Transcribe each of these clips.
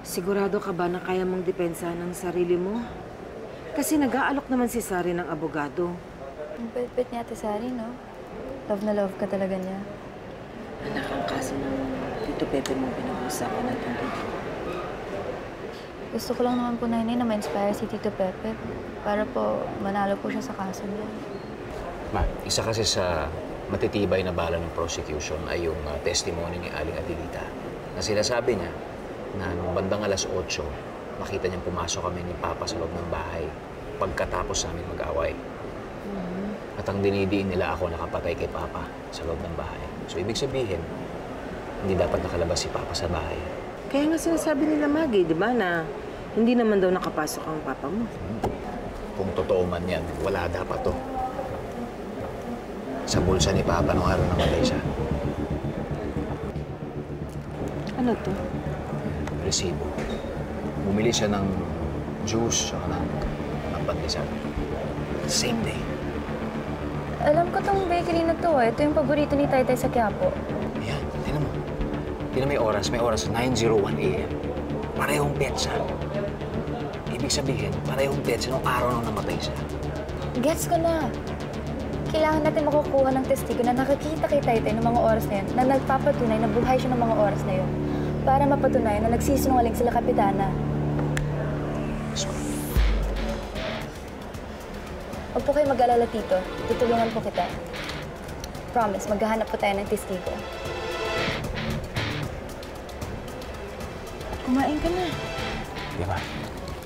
Sigurado ka ba na kaya mong depensahan ang sarili mo? Kasi nag-aalok naman si Sari ng abogado. Ang pet-pet niya, Ate Sari, no? Love na love ka talaga niya. Anak, ang kaso ng Tito Pepe mong pinag-uusapan natin dito. Gusto ko lang naman po, Nainay, na ma-inspire si Tito Pepe para po manalo po siya sa kaso niya. Ma, isa kasi sa matitibay na bala ng prosecution ay yung testimony ni Aling Adelita. Na sinasabi niya na nung bandang alas 8, makita niyang pumasok kami ni Papa sa loob ng bahay pagkatapos namin mag-away. At ang dinidiin nila ako nakapatay kay Papa sa loob ng bahay. So, ibig sabihin, hindi dapat nakalabas si Papa sa bahay. Kaya nga sinasabi nila, Maggie, di ba, na hindi naman daw nakapasok ang Papa mo. Kung totoo man yan, wala dapat to. Sa bulsa ni Papa nung araw namatay siya. Ano to? Resibo. Bumili siya ng juice o ng pandesal. Same day. Alam ko tong bakery na to, eh. Ito yung paborito ni Taytay sa Quiapo. Ayan, tinan mo. Tinan mo yung oras. May oras, 9:01 a.m. Parehong petsa. Ibig sabihin, parehong petsa nung araw nung namatay siya. Gets ko na. Kailangan natin makukuha ng testigo na nakakita kay Taytay ng mga oras na yun, na nagpapatunay na buhay siya ng mga oras na yun, para mapatunayan na nagsisinungaling sila Kapitana. Huwag po kayo mag-alala, Tito. Tutulungan po kita. Promise, maghahanap po tayo ng testigo. Kumain ka na. Di ba?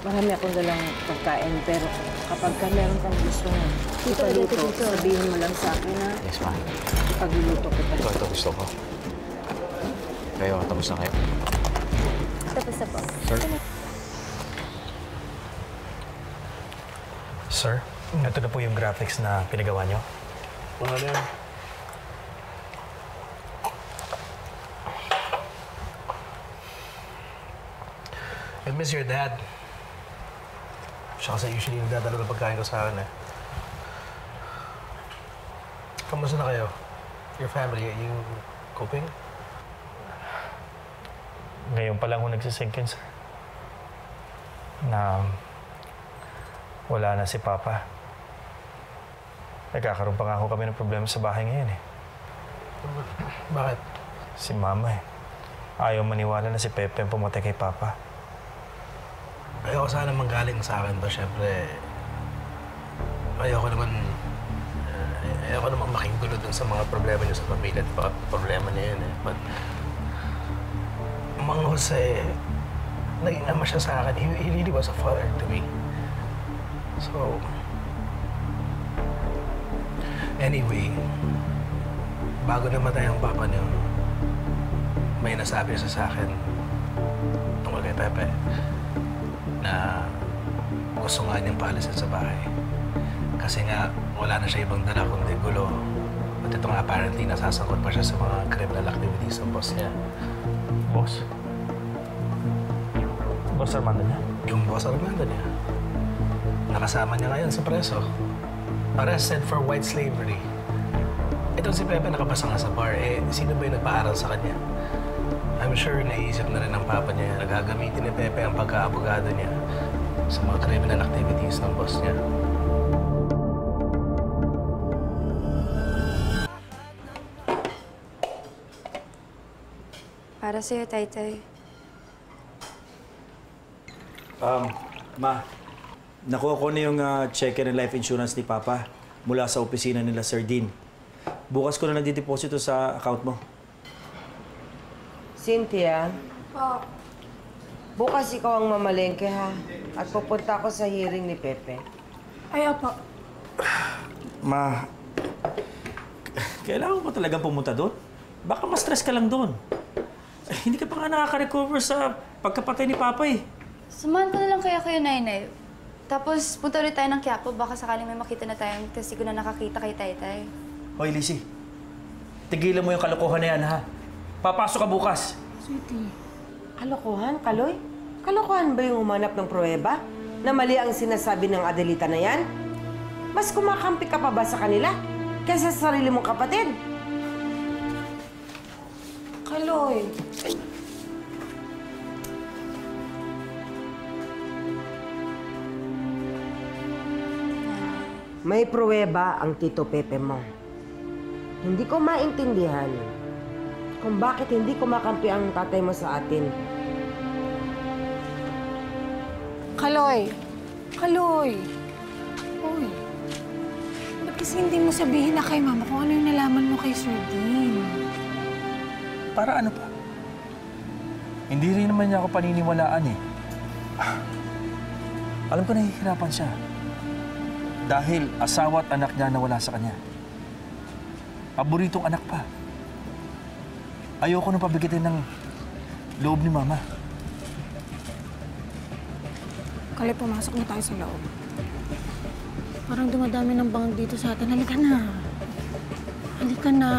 Marami akong dalang pagkain, pero kapag ka meron kang gusto mo, ipaluto, sabihin mo lang sa akin na Yes, ma. ipagluluto kita. Ito gusto ko. Kayo, tapos na kayo. Tapos na po. Sir? Sir, ito na po yung graphics na pinagawa niyo. Kung ano yan? I miss your dad. Siya kasi usually nagdadalo ng pagkain ko sa akin eh. Kamusta na kayo? Your family, are you coping? Ngayon pa lang ako nagsisink in, sir. Na wala na si Papa. Nagkakaroon pa nga ako kami ng problema sa bahay ngayon eh. Bakit? Si Mama eh. Ayaw maniwala na si Pepe ang pumatay kay Papa. Ayoko sana manggaling sa akin ba, syempre. Ayoko naman makigulo dun sa mga problema niyo sa pamilya at problema niya yun eh. But Mang Jose, naging ama siya sa akin. He really was a father to me. So, anyway, bago namatay ang papa niyo, may nasabi siya sa akin tungkol kay Pepe na gusto nga niyang paalisin sa bahay. Kasi nga, wala na siya ibang dala kundi gulo. At ito nga apparently nasasangkot pa siya sa mga criminal activities ng boss niya. Boss? Boss Armando niya? Yung boss Armando niya. Nakasama niya ngayon sa preso. Arrested for white slavery. Itong si Pepe nakapasa nga sa bar. Eh, sino ba yung nagpaaral sa kanya? I'm sure naisip na rin ng papa niya na gagamitin ni Pepe ang pagka-abogado niya sa mga criminal activities ng boss niya. Para sa'yo, Taytay. Ma, nakuha ko na yung cheque ng life insurance ni Papa mula sa opisina nila, Sir Dean. Bukas ko na nagdideposito sa account mo. Cynthia, bukas ikaw ang mamalengke, ha? At pupunta ako sa hearing ni Pepe. Ay, opo. Ma, kailangan mo talagang pumunta doon? Baka ma-stress ka lang doon. Hindi ka pa nga nakaka-recover sa pagkapatay ni Papa eh. Samahan ko na lang kaya kayo, Nainay. Tapos punta ulit tayo ng Quiapo. Baka sakaling may makita na tayong testigo na nakakita kay Taytay. Hoy, Lizzie. Tigilan mo yung kalokohan na yan, ha? Papasok ka bukas. Sweetie, kalokohan, Kaloy? Kalokohan ba yung umanap ng pruweba? Na mali ang sinasabi ng Adelita na yan? Mas kumakampi ka pa ba sa kanila kaysa sa sarili mong kapatid? Kaloy. May pruweba ang Tito Pepe mo. Hindi ko maintindihan kung bakit hindi kumakampi ang tatay mo sa atin. Kaloy! Kaloy! Uy, ba't kasi hindi mo sabihin na kay Mama kung ano yung nalaman mo kay Sir Dean? Para ano pa? Hindi rin naman niya ako paniniwalaan eh. Alam ko nahihirapan siya. Dahil asawa at anak niya nawala sa kanya. Paboritong anak pa. Ayoko nang pabigitin ng loob ni Mama. Kaloy, pumasok na tayo sa loob. Parang dumadami ng bangag dito sa atin. Halika na. Halika na.